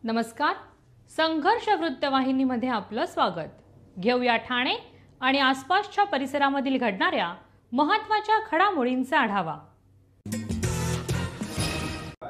नमस्कार. संघर्ष वृत्तवाहिनीमध्ये आपलं स्वागत. घेऊया ठाणे आणि आसपासच्या परिसरामधील घडणाऱ्या महत्त्वाच्या घडामोडींचा आढावा.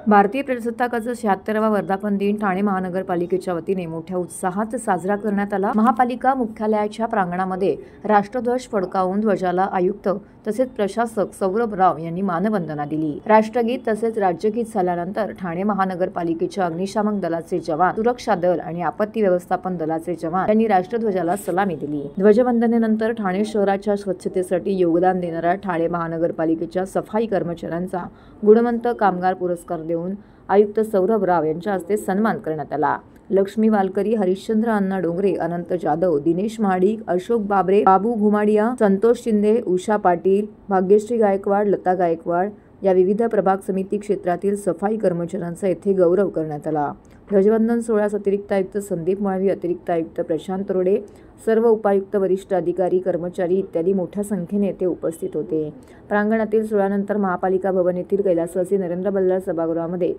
भारतीय प्रजासत्ताकाचा 76वा वर्धापन दिन ठाणे महानगरपालिकेच्या वतीने मोठ्या उत्साहात साजरा करण्यात आला. महापालिका मुख्यालयाच्या प्रांगणामध्ये राष्ट्रध्वज फडकावून ध्वजाला आयुक्त तसेच प्रशासक सौरभ राव यांनी मानवंदना दिली. राष्ट्रगीत तसेच राज्यगीत झाल्यानंतर ठाणे महानगरपालिकेच्या अग्निशामक दलाचे जवान, सुरक्षा दल आणि आपत्ती व्यवस्थापन दलाचे जवान यांनी राष्ट्रध्वजाला सलामी दिली. ध्वजवंदनेनंतर ठाणे शहराच्या स्वच्छतेसाठी योगदान देणाऱ्या ठाणे महानगरपालिकेच्या सफाई कर्मचाऱ्यांचा गुणवंत कामगार पुरस्कार देऊन आयुक्त सौरभ राव यांच्या हस्ते सन्मान करण्यात आला. लक्ष्मी वालकरी, हरिश्चंद्र अण्णा डोंगरे, अनंत जाधव, दिनेश महाडिक, अशोक बाबरे, बाबू घुमाडिया, संतोष शिंदे, उषा पाटील, भाग्यश्री गायकवाड, लता गायकवाड या विविध प्रभाग समिती क्षेत्रातील सफाई कर्मचाऱ्यांचा येथे गौरव करण्यात आला. ध्वजवंदन सोहळ्यास अतिरिक्त आयुक्त संदीप माळवी, अतिरिक्त आयुक्त प्रशांत रोडे, सर्व उपायुक्त, वरिष्ठ अधिकारी, कर्मचारी इत्यादी मोठ्या संख्येने येथे उपस्थित होते. प्रांगणातील सोहळ्यानंतर महापालिका भवन येथील कैलासवासी नरेंद्र बल्लाळ सभागृहामध्ये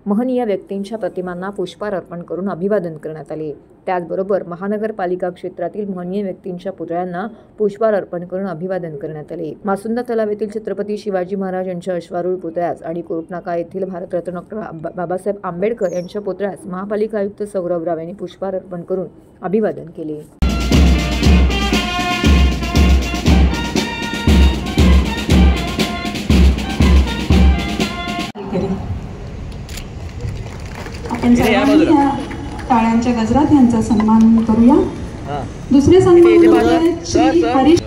महनीय व्यक्तींच्या प्रतिमांना पुष्पहार अर्पण करून अभिवादन करण्यात आले. त्याचबरोबर महानगरपालिका क्षेत्रातील महनीय व्यक्तींच्या पुतळ्यांना पुष्पहार अर्पण करून अभिवादन करण्यात आले. मासुंदा तलाव येथील छत्रपती शिवाजी महाराज यांच्या अश्वारूढ पुतळ्यास आणि कोर्टनाका येथील भारतरत्न डॉ. बाबासाहेब आंबेडकर यांच्या पुतळ्यास महापालिका आयुक्त सौरभ राव यांनी पुष्पहार अर्पण करून अभिवादन केले. आपण सर्वांनी या टाळ्यांच्या गजरात यांचा सन्मान करूया. दुसरे सन्मान श्री हरीश,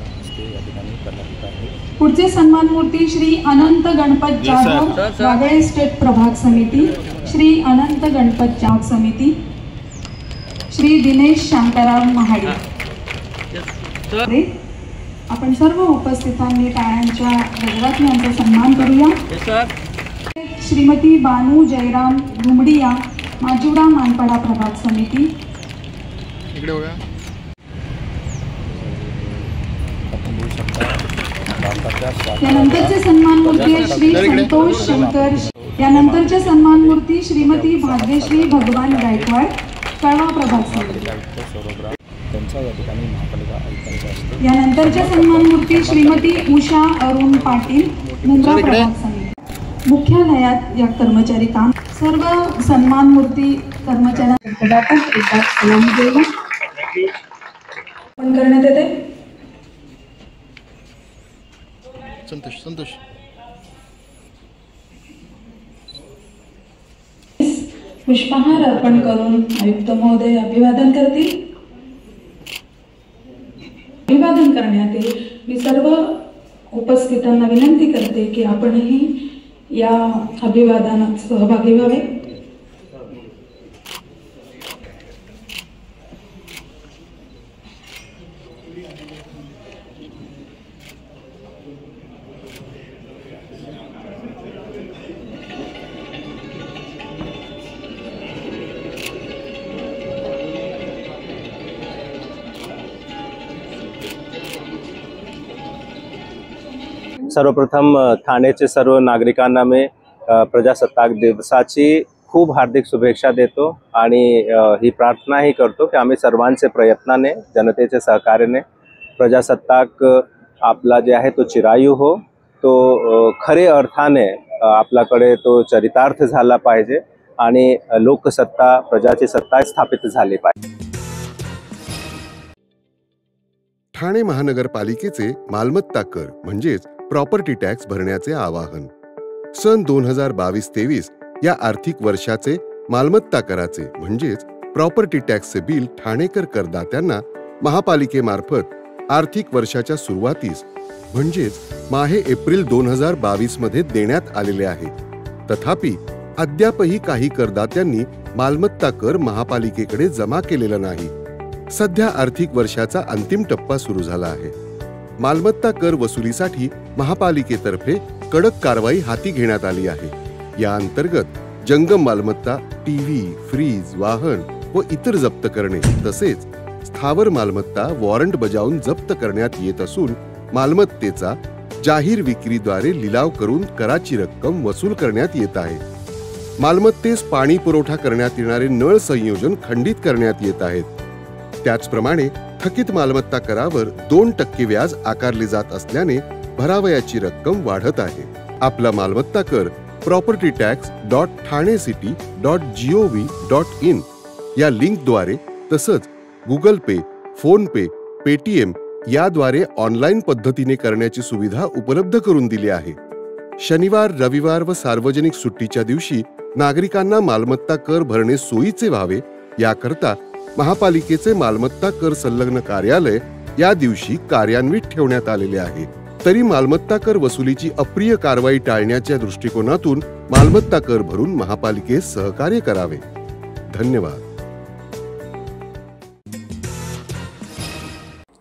पुढचे सन्मान मूर्ती श्री अनंत गणपत जाधव, वागळे स्टेट प्रभाग समिती, श्री अनंत गणपत जाधव समिती, श्री दिनेश शांताराम महाडिक. आपण सर्व उपस्थितांनी टाळ्यांच्या गजरात यांचा सन्मान करूया. श्रीमती बानू जयराम घुमडिया, माजुरा मानपाडा प्रभाग समिती. यानंतरचे सन्मान मूर्ती श्री संतोष शंकर. यानंतरचे सन्मान मूर्ती श्रीमती भाग्यश्री भगवान गायकवाड, कळवा प्रभाग समिती. यानंतरच्या सन्मान मूर्ती श्रीमती उषा अरुण पाटील, मुंब्रा प्रभाग समिती. मुख्यालयात या कर्मचारी काम सर्व सन्मान मूर्ती कर्मचाऱ्यांना करण्यात येते. संतोष पुष्पहार अर्पण करून आयुक्त महोदय अभिवादन करतील. अभिवादन करण्यात येईल. मी सर्व उपस्थितांना विनंती करते की आपणही या अभिवादनात सहभागी व्हावे. सर्वप्रथम ठाण्याचे सर्व नागरिकांना मी प्रजासत्ताक दिवसाची खूप हार्दिक शुभेच्छा देतो आणि ही प्रार्थनाही करतो की आम्ही सर्वांचे प्रयत्नाने, जनतेच्या सहकार्याने प्रजासत्ताक आपला जे आहे तो चिरायू हो, तो खरे अर्थाने आपल्याकडे तो चरितार्थ झाला पाहिजे आणि लोकसत्ता, प्रजाची सत्ता स्थापित झाली पाहिजे. ठाणे महानगरपालिकेचे मालमत्ता कर म्हणजेच प्रॉपर्टी टॅक्स भरण्याचे आवाहन. सन 2022-23 या आर्थिक वर्षाचे मालमत्ता कराचे म्हणजेच प्रॉपर्टी टॅक्सचे बिल ठाणेकर करदात्यांना महापालिकेमार्फत आर्थिक वर्षाच्या सुरुवातीस म्हणजेच माहे एप्रिल 2022 मध्ये देण्यात आलेले आहे. तथापि अद्यापही काही करदात्यांनी मालमत्ता कर महापालिकेकडे जमा केलेला नाही. सध्या आर्थिक वर्षाचा अंतिम टप्पा सुरू झाला आहे. मालमत्ता कर वसुलीसाठी महापालिकेतर्फे कडक कारवाई हाती घेण्यात आली आहे. या अंतर्गत जंगम मालमत्ता, टीव्ही, फ्रीज, वाहन व इतर जप्त करणे तसेच स्थावर मालमत्ता वॉरंट बजावून जप्त करण्यात येत असून मालमत्तेचा जाहीर विक्रीद्वारे लिलाव करून कराची रक्कम वसूल करण्यात येत आहे. मालमत्तेस पाणी पुरवठा करण्यात येणारे नळ संयोजन खंडित करण्यात येत आहेत. त्याचप्रमाणे थकीत मालमत्ता करावर 2% व्याज आकारले जात असल्याने भरावयाची रक्कम वाढत आहे. आपला मालमत्ता कर propertytax.thanecity.gov.in या लिंकद्वारे तसंच गुगल पे, फोन पे, पेटीएम याद्वारे ऑनलाईन पद्धतीने करण्याची सुविधा उपलब्ध करून दिली आहे. शनिवार, रविवार व सार्वजनिक सुट्टीच्या दिवशी नागरिकांना मालमत्ता कर भरणे सोयीचे व्हावे याकरता महापालिकेचे मालमत्ता कर संलग्न कार्यालय या दिवशी कार्यान्वित ठेवण्यात आलेले आहे. तरी मालमत्ता कर वसुलीची अप्रिय कारवाई टाळण्याच्या दृष्टिकोनातून मालमत्ता कर भरून महापालिकेस सहकार्य करावे. धन्यवाद.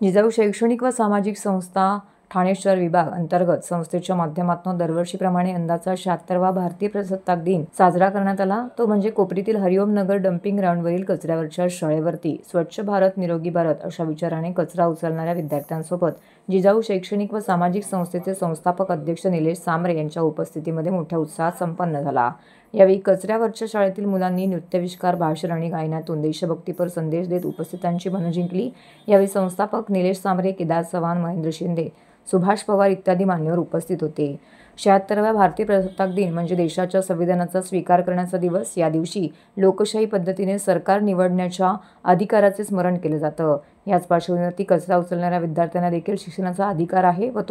जिजाऊ शैक्षणिक व सामाजिक संस्था ठाणे शहर विभाग अंतर्गत संस्थेच्या माध्यमातून दरवर्षीप्रमाणे यंदाचा 76वा भारतीय प्रजासत्ताक दिन साजरा करण्यात आला. तो म्हणजे कोपरीतील हरिओम नगर डम्पिंग ग्राउंडवरील कचऱ्यावरच्या शाळेवरती स्वच्छ भारत निरोगी भारत अशा विचाराने कचरा उचलणाऱ्या विद्यार्थ्यांसोबत जिजाऊ शैक्षणिक व सामाजिक संस्थेचे संस्थापक अध्यक्ष निलेश सांबरे यांच्या उपस्थितीमध्ये मोठ्या उत्साहात संपन्न झाला. यावेळी कचऱ्यावरच्या शाळेतील मुलांनी नृत्यविष्कार, भाषण आणि गायनातून देशभक्तीपर संदेश देत उपस्थितांची मनं जिंकली. यावेळी संस्थापक निलेश सांबरे, केदार चव्हाण, महेंद्र शिंदे, सुभाष पवार इत्यादी मान्यवर उपस्थित होते. 76व्या भारतीय प्रजासत्ताक दिन म्हणजे देशाच्या संविधानाचा स्वीकार करण्याचा दिवस. या दिवशी लोकशाही पद्धतीने सरकार निवडण्याच्या अधिकाराचे स्मरण केले जातं. याच पार्श्वभूमीवरती कचरा उचलणाऱ्या विद्यार्थ्यांना देखील शिक्षणाचा अधिकार आहे व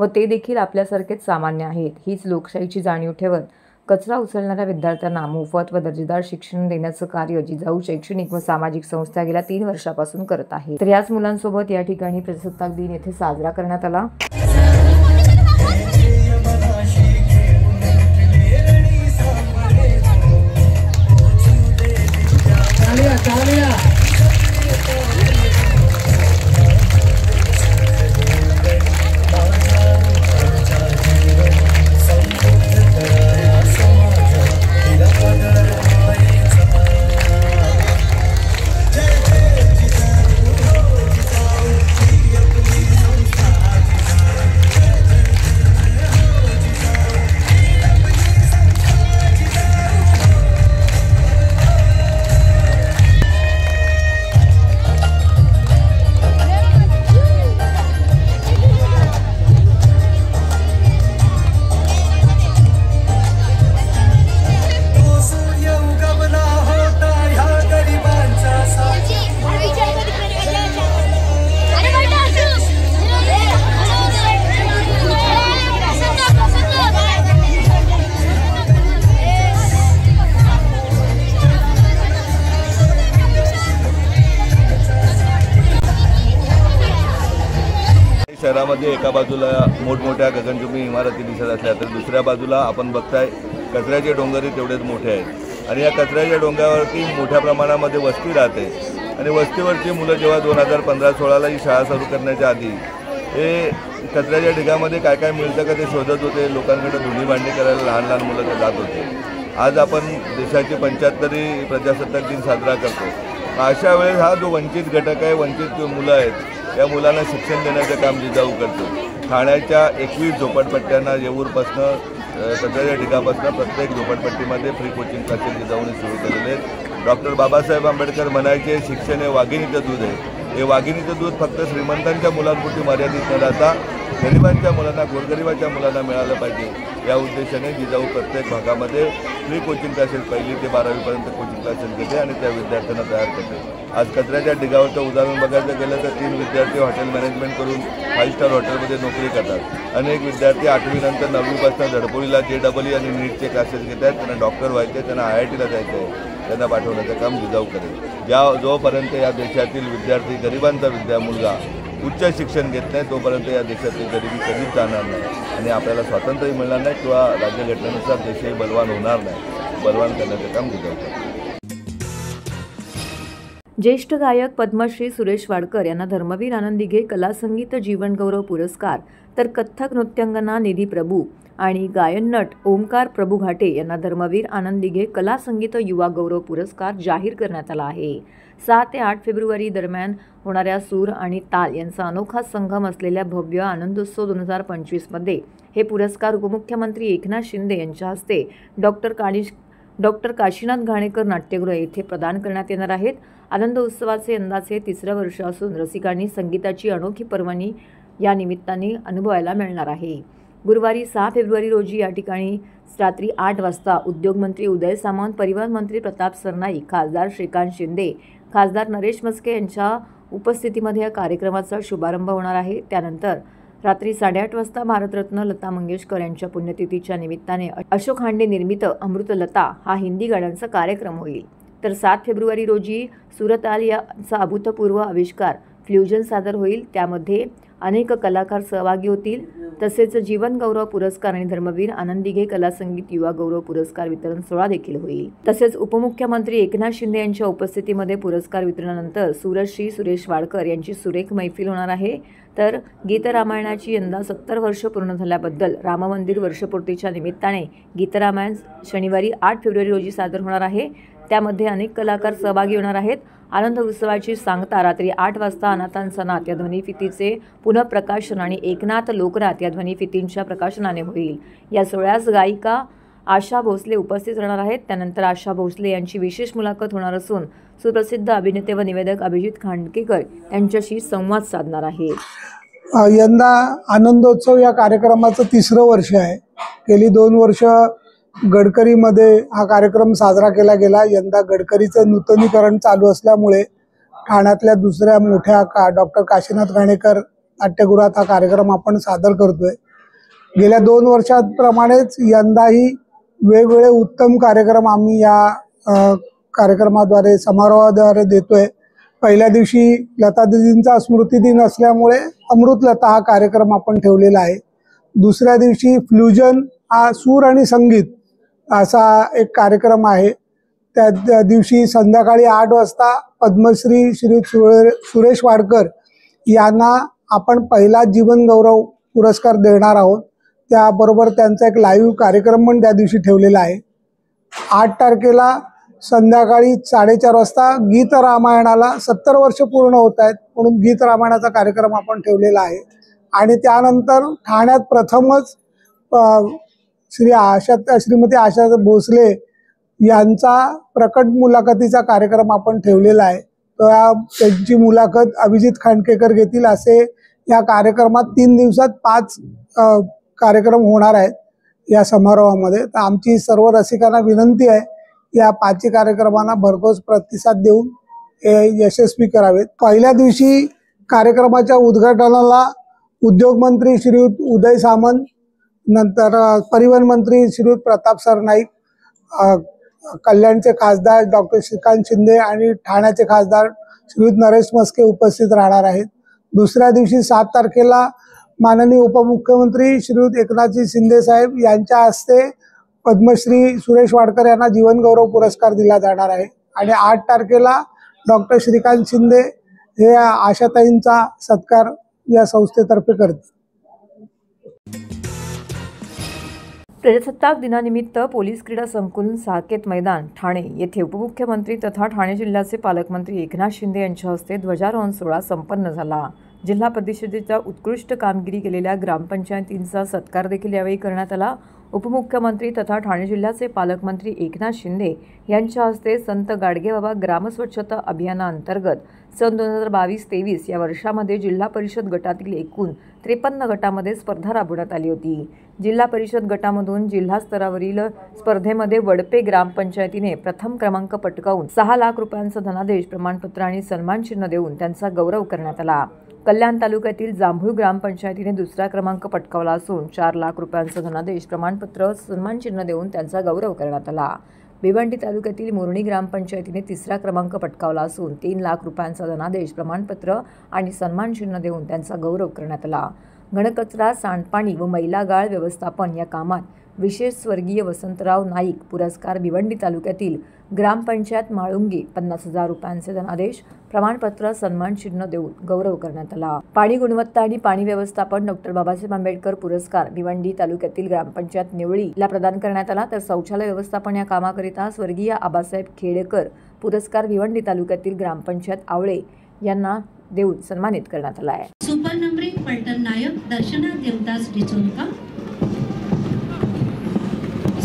ते देखील आपल्यासारखेच सामान्य आहेत. हीच लोकशाहीची जाणीव ठेवत कचरा उचलणाऱ्या विद्यार्थ्यांना मोफत व दर्जेदार शिक्षण देण्याचं कार्य जिजाऊ शैक्षणिक व सामाजिक संस्था गेल्या 3 वर्षापासून करत आहे. तर याच मुलांसोबत या ठिकाणी प्रजासत्ताक दिन येथे साजरा करण्यात आला. शहरामध्ये एका बाजूला मोठमोठ्या गगनचुंबी इमारती दिसत असल्या तर दुसऱ्या बाजूला आपण बघताय कचऱ्याचे डोंगरही तेवढेच मोठे आहेत आणि या कचऱ्याच्या डोंगरावरती मोठ्या प्रमाणामध्ये वस्ती राहते आणि वस्तीवरची मुलं जेव्हा 2015-16ला ही शाळा सुरू करण्याच्या आधी हे कचऱ्याच्या ढिगामध्ये काय काय मिळतं का ते शोधत होते. लोकांकडे धुणी भांडी करायला लहान लहान मुलं ते जात होते. आज आपण देशाची 75वी प्रजासत्ताक दिन साजरा करतो. अशा वेळेस हा जो वंचित घटक आहे, वंचित मुलं आहेत, या मुलांना शिक्षण देण्याचं काम जिजाऊ करतो. ठाण्याच्या 21 झोपडपट्ट्यांना येऊरपासनं कचऱ्याच्या ढिगापासनं प्रत्येक झोपडपट्टीमध्ये फ्री कोचिंग क्लासेस जिजाऊने सुरू केलेले आहेत. डॉक्टर बाबासाहेब आंबेडकर म्हणायचे शिक्षण हे वाघिणीचं दूध आहे. हे वाघिणीचं दूध फक्त श्रीमंतांच्या मुलांपुरती मर्यादित न राहता गरिबांच्या मुलांना, गोरगरिबाच्या मुलांना मिळालं पाहिजे या उद्देशाने जिजाऊ प्रत्येक भागामध्ये फ्री कोचिंग क्लासेस 1ली ते 12वीपर्यंत कोचिंग क्लासेस घेते आणि त्या विद्यार्थ्यांना तयार करते. आज कचऱ्याच्या ढिगावरचं उदाहरण बघायचं गेलं तर 3 विद्यार्थी हॉटेल मॅनेजमेंट करून 5 स्टार हॉटेलमध्ये नोकरी करतात. अनेक विद्यार्थी 8वी नंतर 9वीपासून धडपडीला JEE आणि नीटचे क्लासेस घेत आहेत. त्यांना डॉक्टर व्हायचे, त्यांना IITला जायचं आहे, त्यांना पाठवण्याचं काम जिजाऊ करेल. जोपर्यंत या देशातील विद्यार्थी, गरिबांचा मुलगा उच्च शिक्षण घेत नाही तोपर्यंत या देशातील गरिबी कधीच जाणार नाही आणि आपल्याला स्वातंत्र्य मिळणार नाही किंवा राज्यघटनेनुसार देशही बलवान होणार नाही. बलवान करण्याचं काम जिजाऊ करेल. ज्येष्ठ गायक पद्मश्री सुरेश वाडकर यांना धर्मवीर आनंद दिघे कला संगीत जीवन गौरव पुरस्कार तर कथ्थक नृत्यांगना निधी प्रभू आणि गायन नट ओमकार प्रभू घाटे यांना धर्मवीर आनंद दिघे कला संगीत युवा गौरव पुरस्कार जाहीर करण्यात आला आहे. 6 ते 8 फेब्रुवारी दरम्यान होणाऱ्या सूर आणि ताल यांचा अनोखा संगम असलेल्या भव्य आनंदोत्सव 2025मध्ये हे पुरस्कार उपमुख्यमंत्री एकनाथ शिंदे यांच्या हस्ते डॉक्टर काशीनाथ घाणेकर नाट्यगृह येथे प्रदान करण्यात येणार आहेत. आनंद उत्सवाचे यंदाचे 3रं वर्ष असून रसिकांनी संगीताची अनोखी पर्वणी या निमित्ताने अनुभवायला मिळणार आहे. गुरुवारी 6 फेब्रुवारी रोजी या ठिकाणी रात्री 8 वाजता उद्योगमंत्री उदय सामंत, परिवहन मंत्री प्रताप सरनाईक, खासदार श्रीकांत शिंदे, खासदार नरेश म्हस्के यांच्या उपस्थितीमध्ये या कार्यक्रमाचा शुभारंभ होणार आहे. त्यानंतर रात्री 8:30 वाजता भारतरत्न लता मंगेशकर यांच्या पुण्यतिथीच्या निमित्ताने अशोक हांडे निर्मित अमृतलता हा हिंदी गाण्यांचा कार्यक्रम होईल. तर 7 फेब्रुवारी रोजी सुरताल यांचा अभूतपूर्व आविष्कार फ्युजन सादर होईल. त्यामध्ये अनेक कलाकार सहभागी होतील. तसेच जीवन गौरव पुरस्कार आणि धर्मवीर आनंद दिघे कला संगीत युवा गौरव पुरस्कार वितरण सोहळा देखील होईल. तसेच उपमुख्यमंत्री एकनाथ शिंदे यांच्या उपस्थितीमध्ये पुरस्कार वितरणानंतर सूरजश्री सुरेश वाडकर यांची सुरेख मैफिल होणार आहे. तर गीतरामायणाची यंदा 70 वर्ष पूर्ण झाल्याबद्दल राम मंदिर वर्षपूर्तीच्या निमित्ताने गीतरामायण शनिवारी 8 फेब्रुवारी रोजी सादर होणार आहे. त्यामध्ये अनेक कलाकार सहभागी होणार आहेत. आनंद उत्सवाची सांगता रात्री 8 वाजता अनाथांचा नाथ या ध्वनिफितीचे पुनःप्रकाशन आणि एकनाथ लोकनाथ या ध्वनिफितींच्या प्रकाशनाने होईल. या सोहळ्यास गायिका आशा भोसले उपस्थित राहणार आहेत. त्यानंतर आशा भोसले यांची विशेष मुलाखत होणार असून सुप्रसिद्ध अभिनेते व निवेदक अभिजित खांडकेकर यांच्याशी संवाद साधणार आहे. यंदा आनंदोत्सव या कार्यक्रमाचं 3रं वर्ष आहे. गेली 2 वर्ष गडकरीमध्ये हा कार्यक्रम साजरा केला गेला. यंदा गडकरीचं नूतनीकरण चालू असल्यामुळे ठाण्यातल्या दुसऱ्या मोठ्या डॉक्टर काशीनाथ घाणेकर नाट्यगृहात हा कार्यक्रम आपण सादर करतोय. गेल्या 2 वर्षांप्रमाणेच यंदाही वेगवेगळे उत्तम कार्यक्रम आम्ही या कार्यक्रमाद्वारे समारोहाद्वारे देतोय. पहिल्या दिवशी लता दीदींचा स्मृतिदिन असल्यामुळे अमृतलता हा कार्यक्रम आपण ठेवलेला आहे. दुसऱ्या दिवशी फ्युजन हा सूर आणि संगीत असा एक कार्यक्रम आहे. त्या दिवशी संध्याकाळी 8 वाजता पद्मश्री श्री सुरेश वाडकर यांना आपण पहिला जीवन गौरव पुरस्कार देणार आहोत. त्याबरोबर त्यांचा एक लाईव्ह कार्यक्रम पण त्या दिवशी ठेवलेला आहे. 8 तारखेला संध्याकाळी 4:30 वाजता गीत रामायणाला 70 वर्ष पूर्ण होत आहेत म्हणून गीत रामायणाचा कार्यक्रम आपण ठेवलेला आहे. आणि त्यानंतर ठाण्यात प्रथमच श्रीमती आशा भोसले यांचा प्रकट मुलाखतीचा कार्यक्रम आपण ठेवलेला आहे. त्यांची मुलाखत अभिजित खांडकेकर घेतील. असे या कार्यक्रमात 3 दिवसात 5 कार्यक्रम होणार आहेत या समारोहामध्ये. तर आमची सर्व रसिकांना विनंती आहे या 5 कार्यक्रमांना भरघोस प्रतिसाद देऊन यशस्वी करावेत. पहिल्या दिवशी कार्यक्रमाच्या उद्घाटनाला उद्योगमंत्री श्रीयुत उदय सामंत, नंतर परिवहन मंत्री श्रीयुत प्रताप सरनाईक, कल्याणचे खासदार डॉक्टर श्रीकांत शिंदे आणि ठाण्याचे खासदार श्रीयुत नरेश म्हस्के उपस्थित राहणार आहेत. दुसऱ्या दिवशी 7 तारखेला माननीय उपमुख्यमंत्री श्रीयुत एकनाथजी शिंदे साहेब यांच्या हस्ते पद्मश्री सुरेश वाडकर यांना जीवन गौरव पुरस्कार दिला जाणार आहे. आणि 8 तारखेला डॉक्टर श्रीकांत शिंदे हे आशाताईंचा सत्कार या संस्थेतर्फे करतील. प्रजासत्ताक दिनानिमित्त पोलीस क्रीडा संकुल साकेत मैदान ठाणे येथे उपमुख्यमंत्री तथा ठाणे जिल्ह्याचे पालकमंत्री एकनाथ शिंदे यांच्या हस्ते ध्वजारोहण सोहळा संपन्न झाला. जिल्हा परिषदेच्या उत्कृष्ट कामगिरी केलेल्या ग्रामपंचायतींचा सत्कार देखील यावेळी करण्यात आला. उपमुख्यमंत्री तथा ठाणे जिल्ह्याचे पालकमंत्री एकनाथ शिंदे यांच्या हस्ते संत गाडगेबाबा ग्रामस्वच्छता अभियानाअंतर्गत सन 2022-23 या वर्षामध्ये जिल्हा परिषद गटातील एकूण 53 गटामध्ये स्पर्धा राबवण्यात आली होती. जिल्हा परिषद गटामधून जिल्हा स्तरावरील स्पर्धेमध्ये वडपे ग्रामपंचायतीने प्रथम क्रमांक पटकावून 6 लाख रुपयांचा धनादेश, प्रमाणपत्र आणि सन्मान चिन्ह देऊन त्यांचा गौरव करण्यात आला. कल्याण तालुक्यातील जांभूळ ग्रामपंचायतीने दुसरा क्रमांक पटकावला असून 4 लाख रुपयांचा धनादेश, प्रमाणपत्र, सन्मान चिन्ह देऊन त्यांचा गौरव करण्यात आला. भिवंडी तालुक्यातील मुरणी ग्रामपंचायतीने 3रा क्रमांक पटकावला असून 3 लाख रुपयांचा धनादेश, प्रमाणपत्र आणि सन्मान चिन्ह देऊन त्यांचा गौरव करण्यात आला. घनकचरा, सांडपाणी व मैला गाळ व्यवस्थापन या कामात विशेष स्वर्गीय वसंतराव नाईक पुरस्कार भिवंडी तालुक्यातील ग्रामपंचायत माळुंगी 50,000 रुपयांचे धनादेश, प्रमाणपत्र, सन्मान चिन्ह देऊन गौरव करण्यात आला. पाणी गुणवत्ता आणि पाणी व्यवस्थापन डॉक्टर बाबासाहेब आंबेडकर पुरस्कार भिवंडी तालुक्यातील ग्रामपंचायत निवळीला प्रदान करण्यात आला. तर शौचालय व्यवस्थापन या कामाकरिता स्वर्गीय आबासाहेब खेडेकर पुरस्कार भिवंडी तालुक्यातील ग्रामपंचायत आवळे यांना देऊन सन्मानित करण्यात आला आहे. सुपर नंबरिंग पलटण नायक दर्शना देवदास डिचोलका.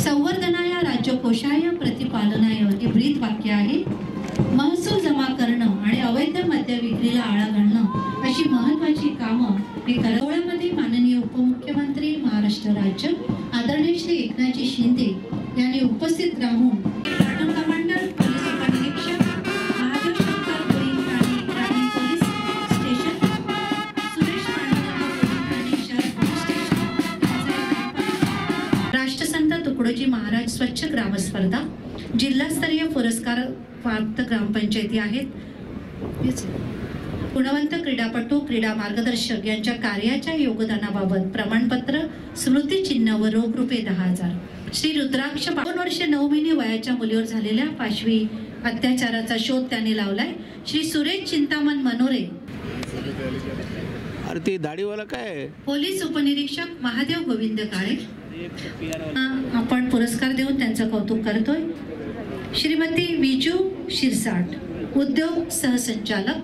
संवर्धनाय राज्यकोषाय प्रतिपालनाय हे ब्रीद वाक्य आहे. महसूल जमा करणं आणि अवैध मद्य विक्रीला आळा घालणं अशी महत्त्वाची कामं हे करवळ्यामध्ये माननीय उपमुख्यमंत्री महाराष्ट्र राज्य आदरणीय श्री एकनाथजी शिंदे यांनी उपस्थित राहून प्लाटून कमांडर पोलीस उपनिरीक्षक महादेव शंकर बोरिंग ठाणे ग्रामीण पोलीस स्टेशन, सुरेश ठाणे शहर पोलीस स्टेशन, राष्ट्रसंत तुकडोजी महाराज स्वच्छ ग्राम स्पर्धा, जिल्हास्तरीय पुरस्कार प्राप्त ग्रामपंचायती आहेत. गुणवंत क्रीडापटू, क्रीडा मार्गदर्शक यांच्या कार्याच्या योगदानाबाबत प्रमाणपत्र, स्मृतिचिन्ह व रोख रुपये 10,000. श्री रुद्राक्ष 52 वर्ष 9 महिने वयाच्या मुलीवर झालेल्या पाशवी अत्याचाराचा शोध त्यांनी लावलाय. श्री सुरेश चिंतामण मनोरे, अरे ते दाढीवाला काय, पोलीस उपनिरीक्षक महादेव गोविंद काळे, आपण पुरस्कार देऊन त्यांचं कौतुक करतोय. श्रीमती विजू शिरसाट, उद्योग सहसंचालक,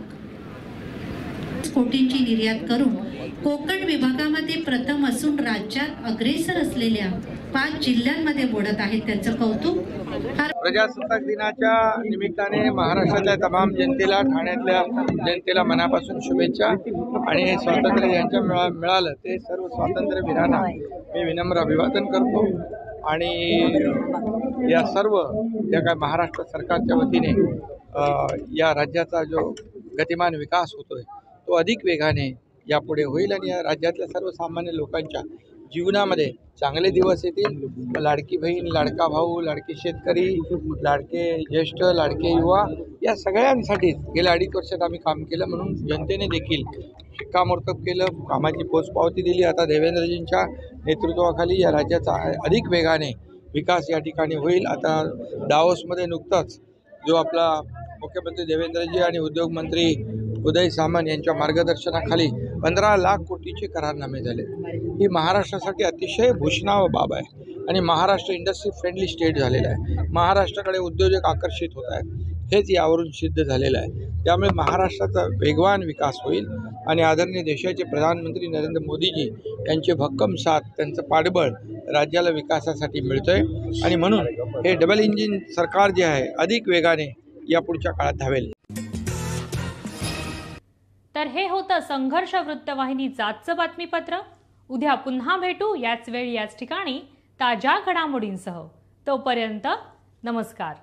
कोटींची निर्यात करून कोकण विभागामध्ये प्रथम असून राज्यात अग्रेसर असलेल्या 5 जिल्ह्यांमध्ये बोलत आहेत, त्यांचं कौतुक. प्रजासत्ताक दिनाच्या निमित्ताने महाराष्ट्राच्या तमाम जनतेला, ठाण्यातल्या जनतेला मनापासून शुभेच्छा. आणि हे स्वातंत्र्य ज्यांच्या मिळालं ते सर्व स्वातंत्र्यवीरांना मी विनम्र अभिवादन करतो. आणि या सर्व ज्या काय महाराष्ट्र सरकारच्या वतीने या राज्याचा जो गतिमान विकास होतोय तो अधिक वेगाने यापुढे होईल आणि या राज्यातल्या सर्वसामान्य लोकांच्या जीवनामध्ये चांगले दिवस येतील. लाडकी बहीण, लाडका भाऊ, लाडके शेतकरी, लाडके ज्येष्ठ, लाडके युवा या सगळ्यांसाठी गेल्या 2.5 वर्षात आम्ही काम केलं. म्हणून जनतेने देखील शिक्कामोर्तब केलं, कामाची पोचपावती दिली. आता देवेंद्रजींच्या नेतृत्वाखाली या राज्याचा अधिक वेगाने विकास या ठिकाणी होईल. आता दावोसमध्ये नुकताच जो आपला मुख्यमंत्री देवेंद्रजी आणि उद्योगमंत्री उदय सामंत यांच्या मार्गदर्शनाखाली 15 लाख कोटीचे करारनामे झाले. ही महाराष्ट्रासाठी अतिशय भूषणाव बाब आहे आणि महाराष्ट्र इंडस्ट्री फ्रेंडली स्टेट झालेला आहे. महाराष्ट्राकडे उद्योजक आकर्षित होत आहेत, हेच यावरून सिद्ध झालेलं आहे. त्यामुळे महाराष्ट्राचा वेगवान विकास होईल आणि आदरणीय देशाचे प्रधानमंत्री नरेंद्र मोदीजी यांचे भक्कम साथ, त्यांचं पाठबळ राज्याला विकासासाठी मिळतंय. आणि म्हणून हे डबल इंजिन सरकार जे आहे अधिक वेगाने या पुढच्या काळात धावेल. तर हे होतं संघर्ष वृत्तवाहिनीचं आजचं बातमीपत्र. उद्या पुन्हा भेटू याच वेळी याच ठिकाणी ताज्या घडामोडींसह. तोपर्यंत नमस्कार.